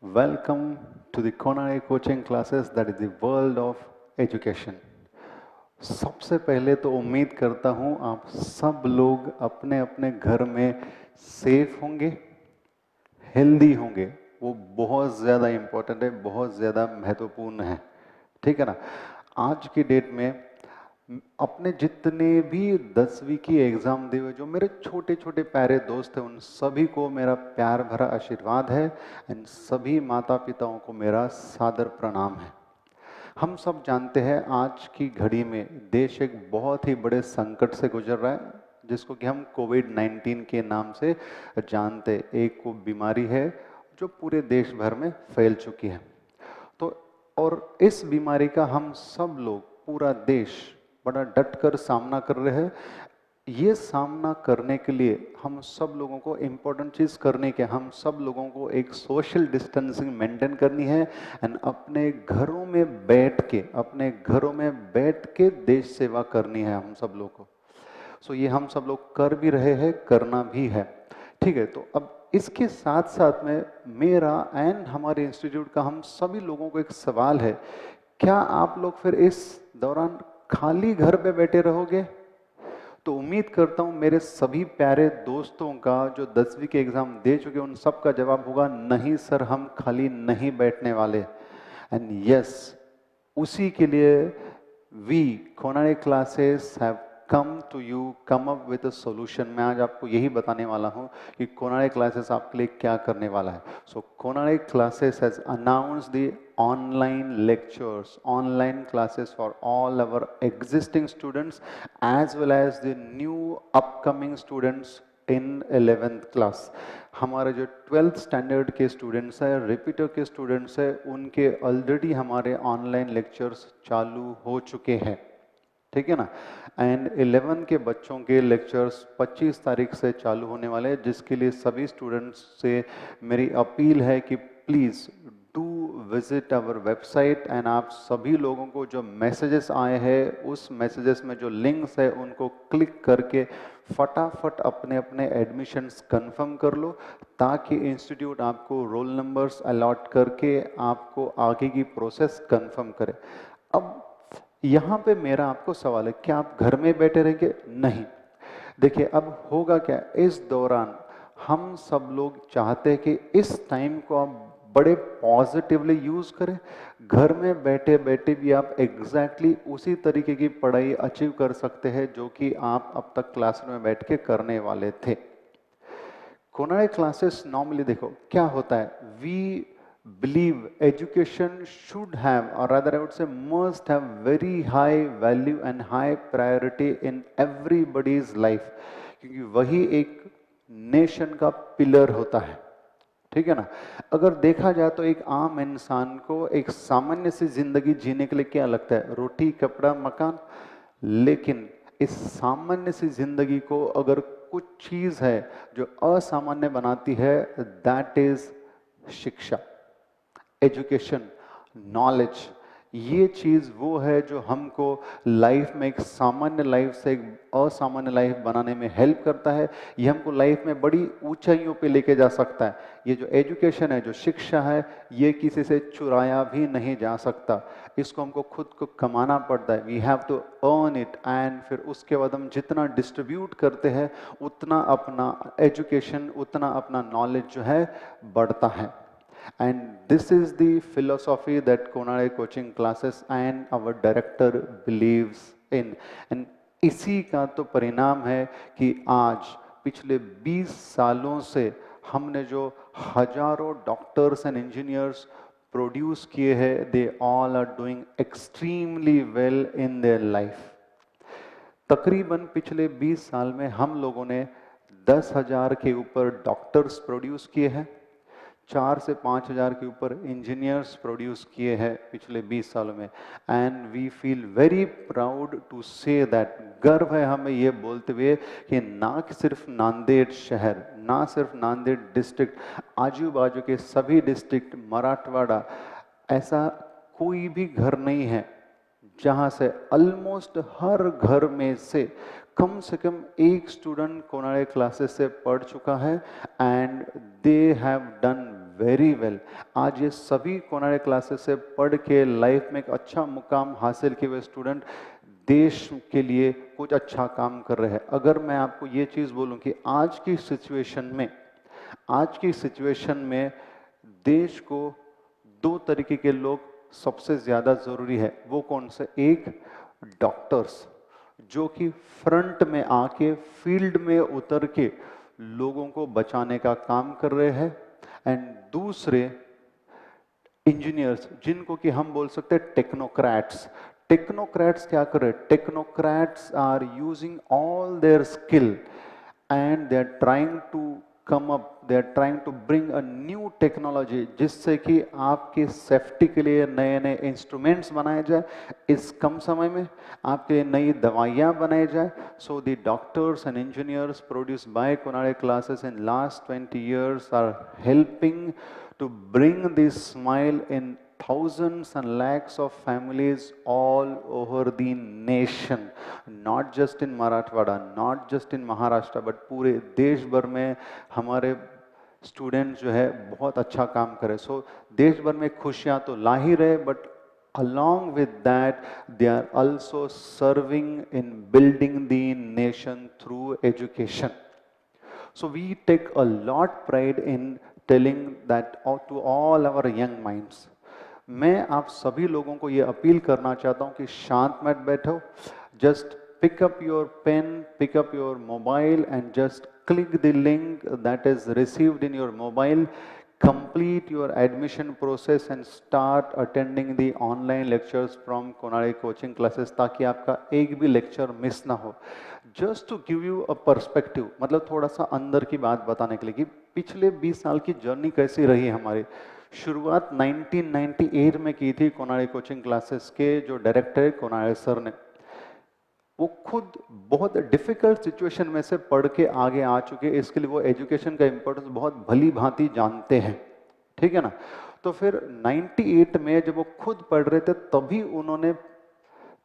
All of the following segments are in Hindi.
Welcome to the Konare coaching classes, that is the world of education. सबसे पहले तो उम्मीद करता हूँ आप सब लोग अपने अपने घर में सेफ होंगे, हेल्दी होंगे। वो बहुत ज़्यादा इम्पोर्टेंट है, बहुत ज़्यादा महत्वपूर्ण है। ठीक है ना। आज की डेट में अपने जितने भी 10वीं की एग्ज़ाम दिए हुए जो मेरे छोटे छोटे प्यारे दोस्त हैं, उन सभी को मेरा प्यार भरा आशीर्वाद है एंड सभी माता पिताओं को मेरा सादर प्रणाम है। हम सब जानते हैं आज की घड़ी में देश एक बहुत ही बड़े संकट से गुजर रहा है, जिसको कि हम कोविड-19 के नाम से जानते। एक वो बीमारी है जो पूरे देश भर में फैल चुकी है। तो और इस बीमारी का हम सब लोग, पूरा देश बड़ा डट कर सामना कर रहे हैं। ये सामना करने के लिए हम सब लोगों को इम्पोर्टेंट चीज़ करने के, हम सब लोगों को एक सोशल डिस्टेंसिंग मेंटेन करनी है एंड अपने घरों में बैठ के देश सेवा करनी है हम सब लोग को। सो ये हम सब लोग कर भी रहे हैं, करना भी है। ठीक है। तो अब इसके साथ साथ में मेरा एंड हमारे इंस्टीट्यूट का हम सभी लोगों को एक सवाल है, क्या आप लोग फिर इस दौरान खाली घर पे बैठे रहोगे? तो उम्मीद करता हूं मेरे सभी प्यारे दोस्तों का जो 10वीं के एग्जाम दे चुके हैं, उन सब का जवाब होगा नहीं सर, हम खाली नहीं बैठने वाले। एंड यस, उसी के लिए we Konare classes have come to you, come up with a solution. मैं आज आपको यही बताने वाला हूं कि कोनारे क्लासेस आपके लिए क्या करने वाला है। So Konare classes has announced the online lectures, online classes for all our existing students as well as the new upcoming students in 11th class। हमारे जो 12th स्टैंडर्ड के स्टूडेंट्स हैं, रिपीटर के स्टूडेंट्स हैं, उनके ऑलरेडी हमारे ऑनलाइन लेक्चर्स चालू हो चुके हैं। ठीक है ना। एंड 11 के बच्चों के लेक्चर्स 25 तारीख से चालू होने वाले हैं, जिसके लिए सभी स्टूडेंट्स से मेरी अपील है कि please do visit our website and आप सभी लोगों को जो मैसेजेस आए हैं, उस मैसेजेस में जो लिंक्स है उनको क्लिक करके फटाफट अपने अपने एडमिशन्स कंफर्म कर लो, ताकि इंस्टीट्यूट आपको रोल नंबर्स अलॉट करके आपको आगे की प्रोसेस कंफर्म करे। अब यहाँ पे मेरा आपको सवाल है, क्या आप घर में बैठे रहेंगे? नहीं। देखिए अब होगा क्या, इस दौरान हम सब लोग चाहते हैं कि इस टाइम को आप बड़े पॉजिटिवली यूज करें। घर में बैठे बैठे भी आप एग्जैक्टली उसी तरीके की पढ़ाई अचीव कर सकते हैं जो कि आप अब तक क्लास में बैठ के करने वाले थे। कोनारे क्लासेस नॉर्मली देखो क्या होता है, we believe education should have, or rather I would say must have, very high value and high priority in everybody's life, क्योंकि वही एक नेशन का पिलर होता है। ठीक है ना। अगर देखा जाए तो एक आम इंसान को एक सामान्य सी जिंदगी जीने के लिए क्या लगता है? रोटी, कपड़ा, मकान। लेकिन इस सामान्य सी जिंदगी को अगर कुछ चीज है जो असामान्य बनाती है, दैट इज शिक्षा, एजुकेशन, नॉलेज। ये चीज़ वो है जो हमको लाइफ में एक सामान्य लाइफ से एक असामान्य लाइफ बनाने में हेल्प करता है। ये हमको लाइफ में बड़ी ऊंचाइयों पे लेके जा सकता है। ये जो एजुकेशन है, जो शिक्षा है, ये किसी से चुराया भी नहीं जा सकता। इसको हमको खुद को कमाना पड़ता है। We have to earn it and फिर उसके बाद हम जितना डिस्ट्रीब्यूट करते हैं, उतना अपना एजुकेशन, उतना अपना नॉलेज जो है बढ़ता है। And this is the philosophy that Konare coaching classes and our director believes in. And इसी का तो परिणाम है कि आज पिछले 20 सालों से हमने जो हजारों डॉक्टर्स एंड इंजीनियर्स प्रोड्यूस किए हैं, they all are doing extremely well in their life. तकरीबन पिछले 20 साल में हम लोगों ने 10,000 के ऊपर डॉक्टर्स प्रोड्यूस किए हैं, 4 से 5,000 के ऊपर इंजीनियर्स प्रोड्यूस किए हैं पिछले 20 सालों में। And we feel very proud to say that, गर्व है हमें ये बोलते हुए कि ना सिर्फ नांदेड़ शहर, ना सिर्फ नांदेड़ डिस्ट्रिक्ट, आजू बाजू के सभी डिस्ट्रिक्ट, मराठवाड़ा, ऐसा कोई भी घर नहीं है जहाँ से ऑलमोस्ट हर घर में से कम एक स्टूडेंट कोनारे क्लासेस से पढ़ चुका है and they have done very well. आज ये सभी कोनारे क्लासेस से पढ़ के लाइफ में एक अच्छा मुकाम हासिल किए हुए स्टूडेंट देश के लिए कुछ अच्छा काम कर रहे हैं। अगर मैं आपको ये चीज़ बोलूं कि आज की सिचुएशन में देश को दो तरीके के लोग सबसे ज़्यादा ज़रूरी है। वो कौन से? एक, डॉक्टर्स जो कि फ्रंट में आके फील्ड में उतर के लोगों को बचाने का काम कर रहे हैं, एंड दूसरे इंजीनियर्स जिनको कि हम बोल सकते हैं टेक्नोक्रेट्स। टेक्नोक्रेट्स क्या कर रहे हैं? Technocrats are using all their skill and they are trying to come up, they are trying to bring a new technology जिससे कि आपकी सेफ्टी के लिए नए नए इंस्ट्रूमेंट्स बनाए जाए इस कम समय में, आपके लिए नई दवाइयाँ बनाई जाए। So the doctors and engineers produce by Konare classes in last 20 years are helping to bring this smile in thousands and lakhs of families all over the nation, not just in Marathwada, not just in Maharashtra, but पूरे देश भर में हमारे स्टूडेंट जो है बहुत अच्छा काम करे। सो देश भर में खुशियाँ तो ला ही रहे, but along with that they are also serving in building the nation through education. So we take a lot pride in telling that to all our young minds. मैं आप सभी लोगों को ये अपील करना चाहता हूँ कि शांत मत बैठो, just pick up your pen, pick up your mobile and just click the link that is received in your mobile, complete your admission process and start attending the online lectures from Konare coaching classes ताकि आपका एक भी लेक्चर मिस ना हो। Just to give you a perspective, मतलब थोड़ा सा अंदर की बात बताने के लिए कि पिछले 20 साल की जर्नी कैसी रही हमारी। शुरुआत 1998 में की थी कोनारे कोचिंग क्लासेस के जो डायरेक्टर है कोनारे सर ने। वो खुद बहुत डिफिकल्ट सिचुएशन में से पढ़ के आगे आ चुके, इसके लिए वो एजुकेशन का इंपॉर्टेंस बहुत भली भांति जानते हैं, ठीक है ना। तो फिर 98 में जब वो खुद पढ़ रहे थे तभी उन्होंने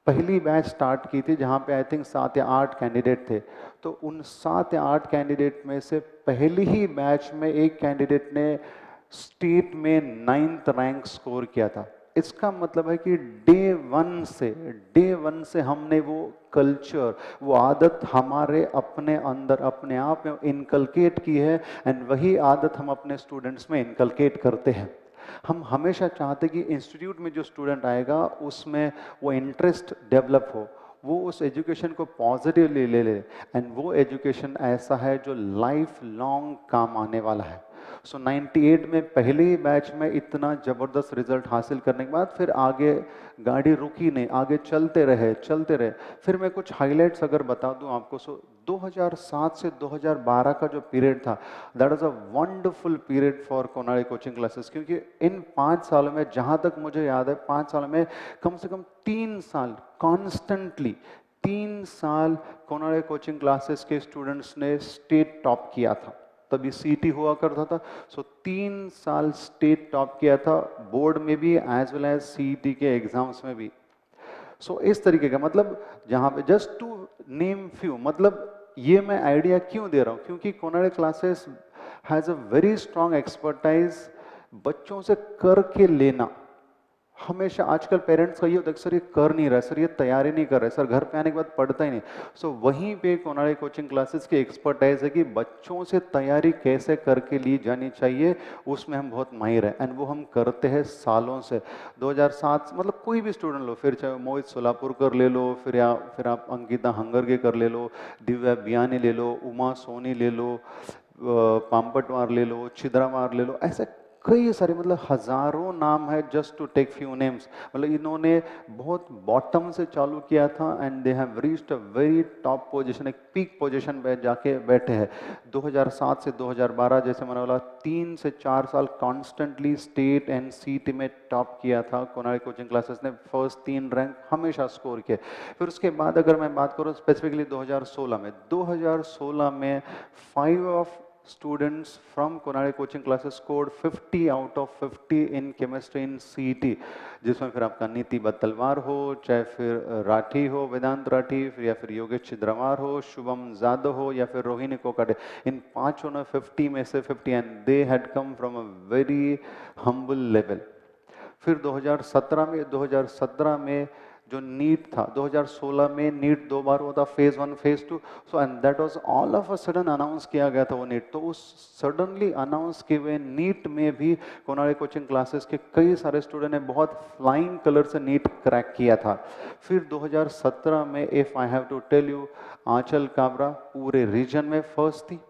पहली बैच स्टार्ट की थी जहां पे आई थिंक 7 या 8 कैंडिडेट थे। तो उन 7 या 8 कैंडिडेट में से पहली ही बैच में एक कैंडिडेट ने स्टेट में 9th रैंक स्कोर किया था। इसका मतलब है कि डे वन से हमने वो कल्चर, वो आदत हमारे अपने अंदर अपने आप में इनकलकेट की है, एंड वही आदत हम अपने स्टूडेंट्स में इनकलकेट करते हैं। हम हमेशा चाहते कि इंस्टीट्यूट में जो स्टूडेंट आएगा उसमें वो इंटरेस्ट डेवलप हो, वो उस एजुकेशन को पॉजिटिवली ले ले, एंड वो एजुकेशन ऐसा है जो लाइफ लॉन्ग काम आने वाला है। सो 98 में पहले ही बैच में इतना ज़बरदस्त रिजल्ट हासिल करने के बाद फिर आगे गाड़ी रुकी नहीं, आगे चलते रहे। फिर मैं कुछ हाइलाइट्स अगर बता दूं आपको, सो 2007 से 2012 का जो पीरियड था, that was a wonderful period for Konare coaching classes, क्योंकि इन 5 सालों में जहाँ तक मुझे याद है 5 सालों में कम से कम 3 साल कॉन्स्टेंटली 3 साल कोनारे कोचिंग क्लासेस के स्टूडेंट्स ने स्टेट टॉप किया था। तभी सीटी हुआ करता था। सो 3 साल स्टेट टॉप किया था, बोर्ड में भी एज वेल एज सीईटी के एग्जाम्स में भी। सो इस तरीके का, मतलब जहाँ पे जस्ट टू नेम फ्यू, मतलब ये मैं आइडिया क्यों दे रहा हूँ, क्योंकि Konare classes has a very strong expertise बच्चों से करके लेना। हमेशा आजकल पेरेंट्स का ये होता है सर ये कर नहीं रहा, सर ये तैयारी नहीं कर रहा है, सर घर पे आने के बाद पढ़ता ही नहीं। सो वहीं पे कोनारे कोचिंग क्लासेस की एक्सपर्टाइज है कि बच्चों से तैयारी कैसे करके ली जानी चाहिए, उसमें हम बहुत माहिर हैं, एंड वो हम करते हैं सालों से। 2007 मतलब कोई भी स्टूडेंट लो, फिर चाहे मोहित सोलापुरकर ले लो, फिर आप अंकिता हंगरगे कर ले लो, दिव्या बियानी ले लो, उमा सोनी ले लो, पाम्पटवार ले लो, छिद्रावार ले लो, ऐसे कई सारे, मतलब हजारों नाम है, just to take few names. मतलब इन्होंने बहुत बॉटम से चालू किया था and they have reached a very top position, एक पीक पोजीशन पे जाके बैठे हैं। 2007 से 2012 जैसे मैंने बोला 3 से 4 साल कॉन्स्टेंटली स्टेट एंड सीटी में टॉप किया था कोनारे कोचिंग क्लासेस ने, फर्स्ट 3 रैंक हमेशा स्कोर किए। फिर उसके बाद अगर मैं बात करूँ स्पेसिफिकली 2016 में 5 of students from Konark coaching classes scored 50 out of 50 in chemistry in CET, जिसमें फिर आपका नीति बत्तलवार हो, चाहे फिर राठी हो, वेदांत राठी, फिर या फिर योगेश चिद्रवार हो, शुभम जादव हो, या फिर रोहिणी कोकाटे, इन पांचों ने 50 में से 50 and they had come from a very humble level. फिर 2017 में जो नीट था, 2016 में नीट 2 बार हुआ था, phase 1 phase 2, so and that was all of a sudden announce किया गया था वो नीट। तो उस सडनली अनाउंस किए हुए नीट में भी कोनार्क कोचिंग क्लासेस के कई सारे स्टूडेंट ने बहुत फ्लाइंग कलर से नीट क्रैक किया था। फिर 2017 में if I have to tell you, Aanchal Kabra पूरे रीजन में फर्स्ट थी,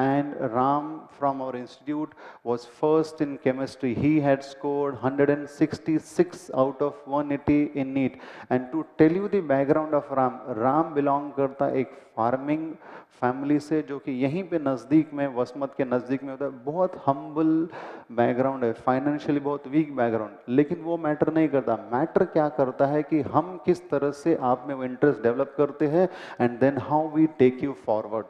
and Ram from our institute was first in chemistry. He had scored 166 out of 180 in NEET. And to tell you the background of Ram belong करता एक फार्मिंग फैमिली से, जो कि यहीं पे नज़दीक में, वसमत के नज़दीक में होता है। बहुत हम्बल बैकग्राउंड है, फाइनेंशियली बहुत वीक बैकग्राउंड, लेकिन वो मैटर नहीं करता। मैटर क्या करता है कि हम किस तरह से आप में वो इंटरेस्ट डेवलप करते हैं and then how we take you forward,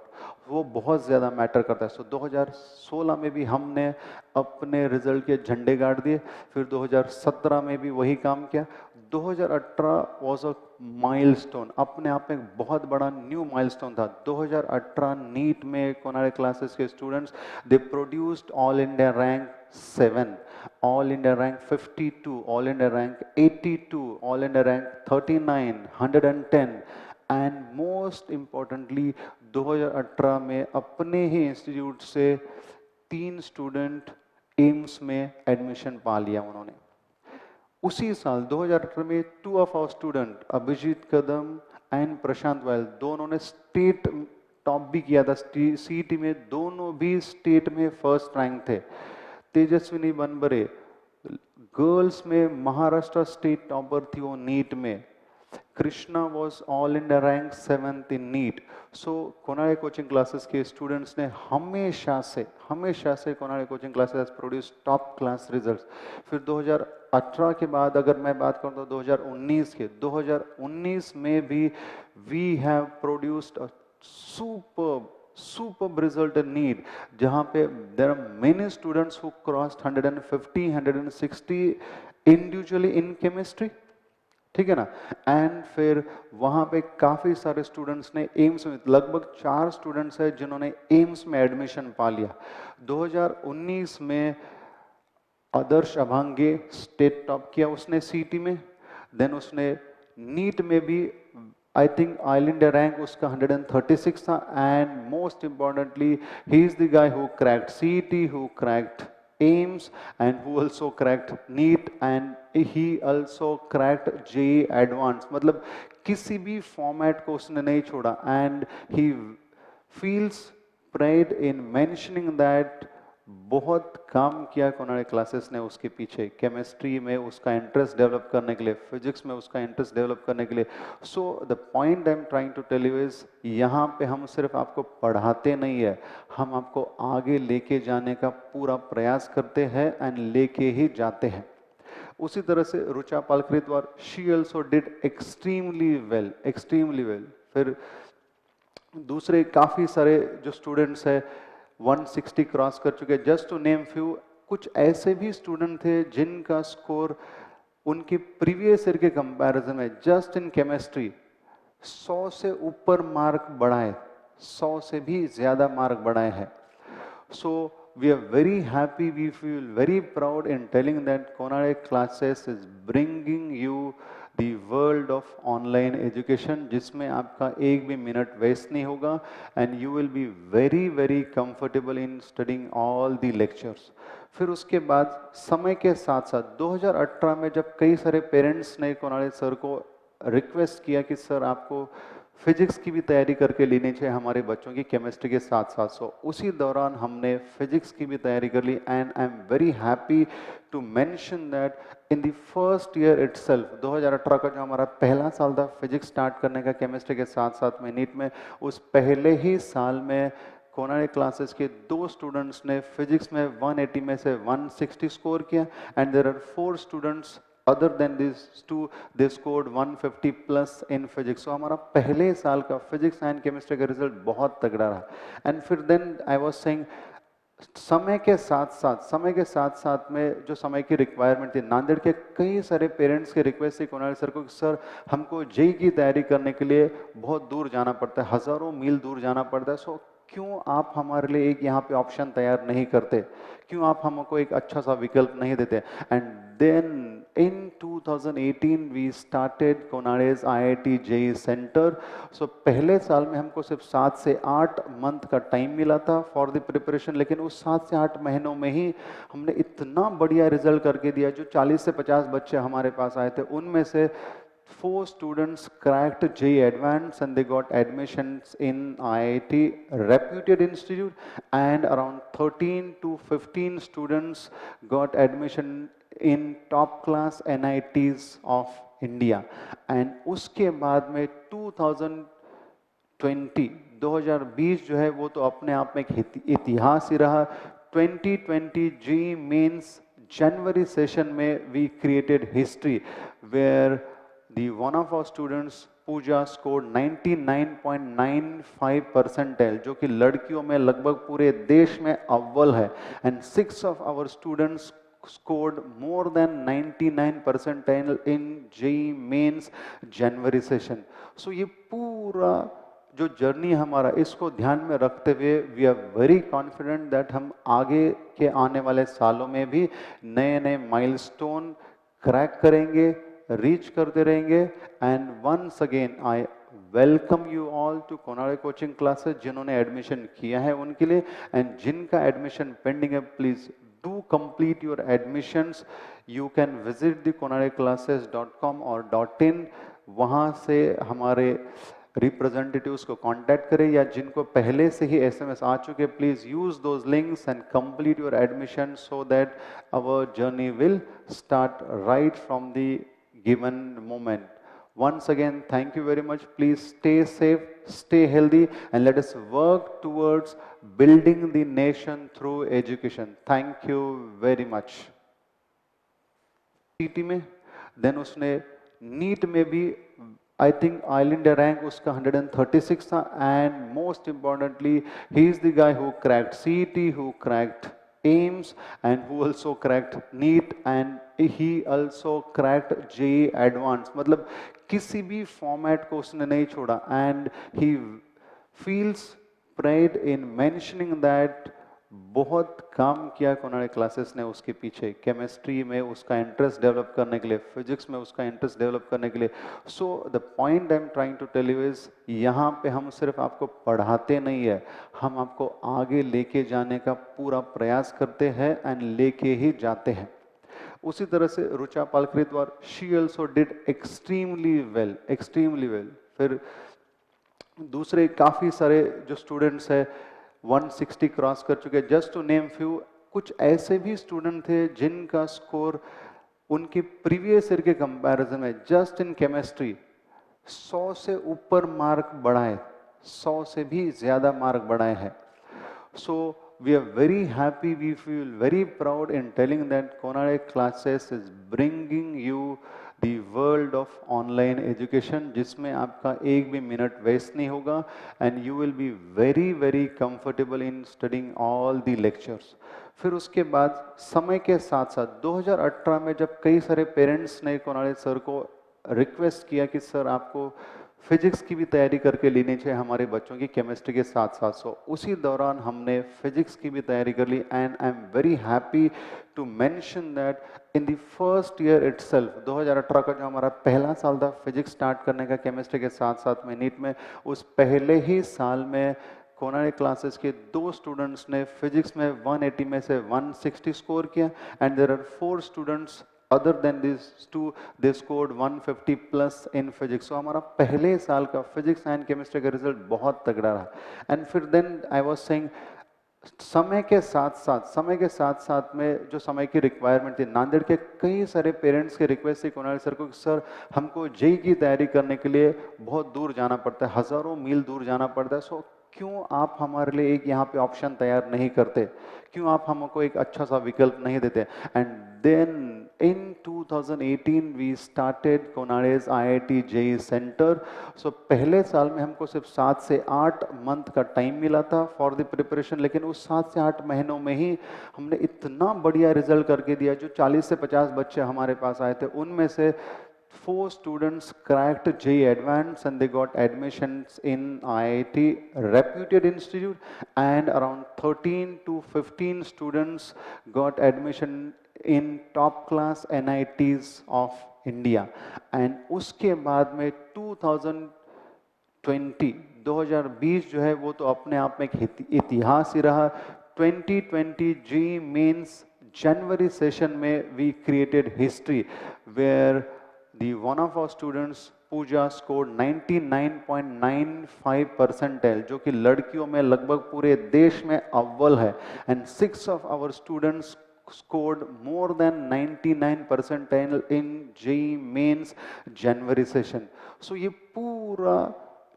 वो बहुत ज़्यादा मैटर करता है। सो 2016 में भी हमने अपने रिजल्ट के झंडे गाड़ दिए, फिर 2017 में भी वही काम किया। 2018 वॉज अ माइलस्टोन, अपने आप में बहुत बड़ा न्यू माइलस्टोन था। 2018 नीट में कोनार्क क्लासेस के students they produced all India rank 7, all India rank 52, all India rank 82, all India rank 39, 110 and most importantly 2018 में अपने ही इंस्टीट्यूट से 3 स्टूडेंट एम्स में एडमिशन पा लिया उन्होंने। उसी साल 2018 में 2 of our student Abhijit Kadam and Prashant Wayal, दोनों ने स्टेट टॉप भी किया था सीईटी में, दोनों भी स्टेट में फर्स्ट रैंक थे। तेजस्विनी बनबरे गर्ल्स में महाराष्ट्र स्टेट टॉपर थी वो नीट में। Krishna was all India rank 7th in NEET. So Konark coaching classes के स्टूडेंट्स ने हमेशा से Konark coaching classes produce top class results. फिर 2018 के बाद अगर मैं बात करूं तो 2019 में भी we have produced a superb result in NEET, जहां पे there are many students who crossed 150, 160 individually in chemistry, ठीक है ना। एंड फिर वहां पे काफी सारे स्टूडेंट्स ने एम्स में, लगभग 4 स्टूडेंट्स है जिन्होंने एम्स में एडमिशन पा लिया। 2019 में आदर्श अभांगे स्टेट टॉप किया उसने सीटी में, देन उसने नीट में भी I think all India rank उसका 136 था, and most importantly he is the guy who cracked CET, who cracked AIMS, and who also cracked NEET, and he also cracked JEE Advanced। मतलब किसी भी फॉर्मेट को उसने नहीं छोड़ा, and he feels pride in mentioning that बहुत काम किया कोनार्क क्लासेस ने उसके पीछे, केमिस्ट्री में उसका इंटरेस्ट डेवलप करने के लिए, फिजिक्स में उसका इंटरेस्ट डेवलप करने के लिए। So the point I am trying to tell you is, यहाँ पे हम सिर्फ आपको पढ़ाते नहीं है, हम आपको आगे लेके जाने का पूरा प्रयास करते हैं एंड लेके ही जाते हैं। उसी तरह से Rucha Palkrutwar, she also did extremely well. फिर दूसरे काफ़ी सारे जो स्टूडेंट्स हैं 160 क्रॉस कर चुके। जस्ट टू नेम फ्यू, कुछ ऐसे भी स्टूडेंट थे जिनका स्कोर उनके प्रीवियस ईयर के कंपैरिजन में जस्ट इन केमिस्ट्री 100 से ऊपर मार्क बढ़ाए, 100 से भी ज्यादा मार्क बढ़ाए हैं। सो we are very happy, we feel very proud in telling that Konark classes is bringing you the world of online education, जिसमें आपका एक भी मिनट वेस्ट नहीं होगा, and you will be very very comfortable in studying all the lectures। फिर उसके बाद समय के साथ साथ 2018 में जब कई सारे पेरेंट्स ने कोनार्क सर को रिक्वेस्ट किया कि सर आपको फिजिक्स की भी तैयारी करके लेनी चाहिए हमारे बच्चों की केमिस्ट्री के साथ साथ, सो उसी दौरान हमने फिजिक्स की भी तैयारी कर ली। And I am very happy to mention that in the first year itself, 2018 का जो हमारा पहला साल था फिजिक्स स्टार्ट करने का केमिस्ट्री के साथ साथ में नीट में, उस पहले ही साल में कोनार्क क्लासेस के 2 स्टूडेंट्स ने फिजिक्स में 180 में से 160 स्कोर किया, and there are 4 students other than these two, they scored 150 plus in physics. So हमारा पहले साल का फिजिक्स एंड केमिस्ट्री का रिजल्ट बहुत तगड़ा रहा. एंड फिर देन आई वाज सेइंग समय के साथ साथ में जो समय की रिक्वायरमेंट थी, नांदेड़ के कई सारे पेरेंट्स के रिक्वेस्ट थी कोनाल सर को कि सर हमको जेई की तैयारी करने के लिए बहुत दूर जाना पड़ता है, हजारों मील दूर जाना पड़ता है. सो क्यों आप हमारे लिए एक यहाँ पे ऑप्शन तैयार नहीं करते, क्यों आप हमको एक अच्छा सा विकल्प नहीं देते. And then in 2018 we started Konare's IIT JEE Center. So पहले साल में हमको सिर्फ 7 से 8 मंथ का टाइम मिला था फॉर द प्रिपरेशन, लेकिन उस 7 से 8 महीनों में ही हमने इतना बढ़िया रिजल्ट करके दिया. जो 40 से 50 बच्चे हमारे पास आए थे, उनमें से 4 students cracked JEE Advanced and they got admissions in IIT reputed institute, and around 13 to 15 students got admission in top class NITs of India. And उसके बाद में 2020 जो है वो तो अपने आप में एक इतिहास ही रहा. 2020 JEE Mains January session में we created history where the one of our students Pooja scored 99.95 percentile, जो कि लड़कियों में लगभग पूरे देश में अव्वल है. And 6 of our students scored more than 99 percentile in JEE Mains January session. So ये पूरा जो जर्नी हमारा, इसको ध्यान में रखते हुए we are very confident that हम आगे के आने वाले सालों में भी नए नए माइलस्टोन क्रैक करेंगे, रीच करते रहेंगे. And once again I welcome you all to Konare coaching classes. जिन्होंने एडमिशन किया है उनके लिए, एंड जिनका एडमिशन पेंडिंग है, please do complete your admissions. You can visit the konareclasses.com or .in. वहाँ से हमारे रिप्रेजेंटेटिव्स को कांटेक्ट करें, या जिनको पहले से ही एसएमएस आ चुके, please use those links and complete your admission so that our journey will start right from the given moment. Once again, thank you very much. Please stay safe, stay healthy, and let us work towards building the nation through education. Thank you very much. CT में, then उसने NEET में भी I think All India rank उसका 136 था, and most importantly, he is the guy who cracked CET, who cracked AIMS, and who also cracked NEET, and he also cracked JEE Advanced. मतलब किसी भी फॉर्मेट को उसने नहीं छोड़ा. And he feels pride in mentioning that बहुत काम किया कोनारे क्लासेस ने उसके पीछे, केमिस्ट्री में उसका इंटरेस्ट डेवलप करने के लिए, फिजिक्स में उसका इंटरेस्ट डेवलप करने के लिए. So the point I am trying to tell you is, यहाँ पे हम सिर्फ आपको पढ़ाते नहीं है, हम आपको आगे लेके जाने का पूरा प्रयास करते हैं एंड लेके ही जाते हैं. उसी तरह से Rucha Palkhridwar, she also did extremely well. फिर दूसरे काफ़ी सारे जो स्टूडेंट्स हैं 160 क्रॉस कर चुके. जस्ट टू नेम फ्यू, कुछ ऐसे भी स्टूडेंट थे जिनका स्कोर उनके प्रीवियस ईयर के कंपैरिजन में जस्ट इन केमिस्ट्री 100 से ऊपर मार्क बढ़ाए, 100 से भी ज़्यादा मार्क बढ़ाए हैं. सो we are very happy, we feel very proud in telling that Konare Classes is bringing you the world of online education, जिसमें आपका एक भी मिनट वेस्ट नहीं होगा, and you will be very very comfortable in studying all the lectures. फिर उसके बाद समय के साथ साथ 2018 में जब कई सारे पेरेंट्स ने कोनारे सर को रिक्वेस्ट किया कि सर आपको फिजिक्स की भी तैयारी करके लेनी चाहिए हमारे बच्चों की केमिस्ट्री के साथ साथ, सो उसी दौरान हमने फिजिक्स की भी तैयारी कर ली. And I am very happy to mention that in the first year itself, 2018 का जो हमारा पहला साल था फिजिक्स स्टार्ट करने का केमिस्ट्री के साथ साथ में नीट में, उस पहले ही साल में कोनारे क्लासेस के 2 स्टूडेंट्स ने फिजिक्स में 180 में से 160 स्कोर किया. And there are 4 students other than these 2, they scored 150 plus in physics. So हमारा पहले साल का फिजिक्स एंड केमिस्ट्री का रिजल्ट बहुत तगड़ा रहा. एंड फिर देन आई वाज सेइंग समय के साथ साथ में जो समय की रिक्वायरमेंट थी, नांदेड़ के कई सारे पेरेंट्स के रिक्वेस्ट थी कोनाल सर को कि सर हमको जेई की तैयारी करने के लिए बहुत दूर जाना पड़ता है, हजारों मील दूर जाना पड़ता है. सो क्यों आप हमारे लिए एक यहाँ पे ऑप्शन तैयार नहीं करते, क्यों आप हमको एक अच्छा सा विकल्प नहीं देते. And then in 2018 we started Conare's IIT JEE Center. So पहले साल में हमको सिर्फ 7 से 8 मंथ का टाइम मिला था फॉर द प्रिपरेशन, लेकिन उस 7 से 8 महीनों में ही हमने इतना बढ़िया रिजल्ट करके दिया। जो 40 से 50 बच्चे हमारे पास आए थे, उनमें से 4 students cracked JEE Advanced and they got admissions in IIT reputed institute, and around 13 to 15 students got admission in top class NITs of India. And उसके बाद में 2020 जो है वो तो अपने आप में एक इतिहास ही रहा। 2020 JEE Mains January session में we created history where one of our students Pooja scored 99.95 percentile, जो कि लड़कियों में लगभग पूरे देश में अव्वल है, and 6 of our students scored more than 99 percentile in JEE Mains January session. So ये पूरा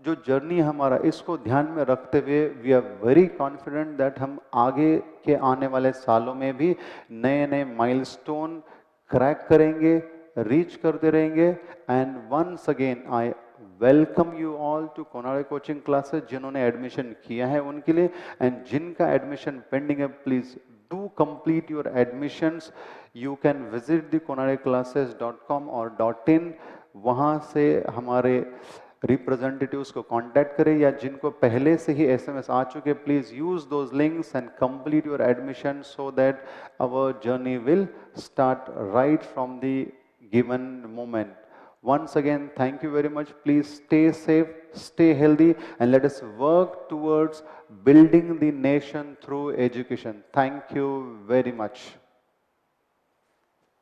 जो जर्नी हमारा, इसको ध्यान में रखते हुए we are very confident that हम आगे के आने वाले सालों में भी नए नए माइलस्टोन क्रैक करेंगे, रीच करते रहेंगे। And once again I welcome you all to Konare coaching classes. जिन्होंने एडमिशन किया है उनके लिए, एंड जिनका एडमिशन पेंडिंग है, please do complete your admissions. You can visit the konareclasses.com और .in, वहाँ से हमारे रिप्रेजेंटेटिव्स को कांटेक्ट करें, या जिनको पहले से ही SMS आ चुके, please use those links and complete your admission so that our journey will start right from the given moment. Once again, thank you very much. Please stay safe, stay healthy, and let us work towards building the nation through education. Thank you very much.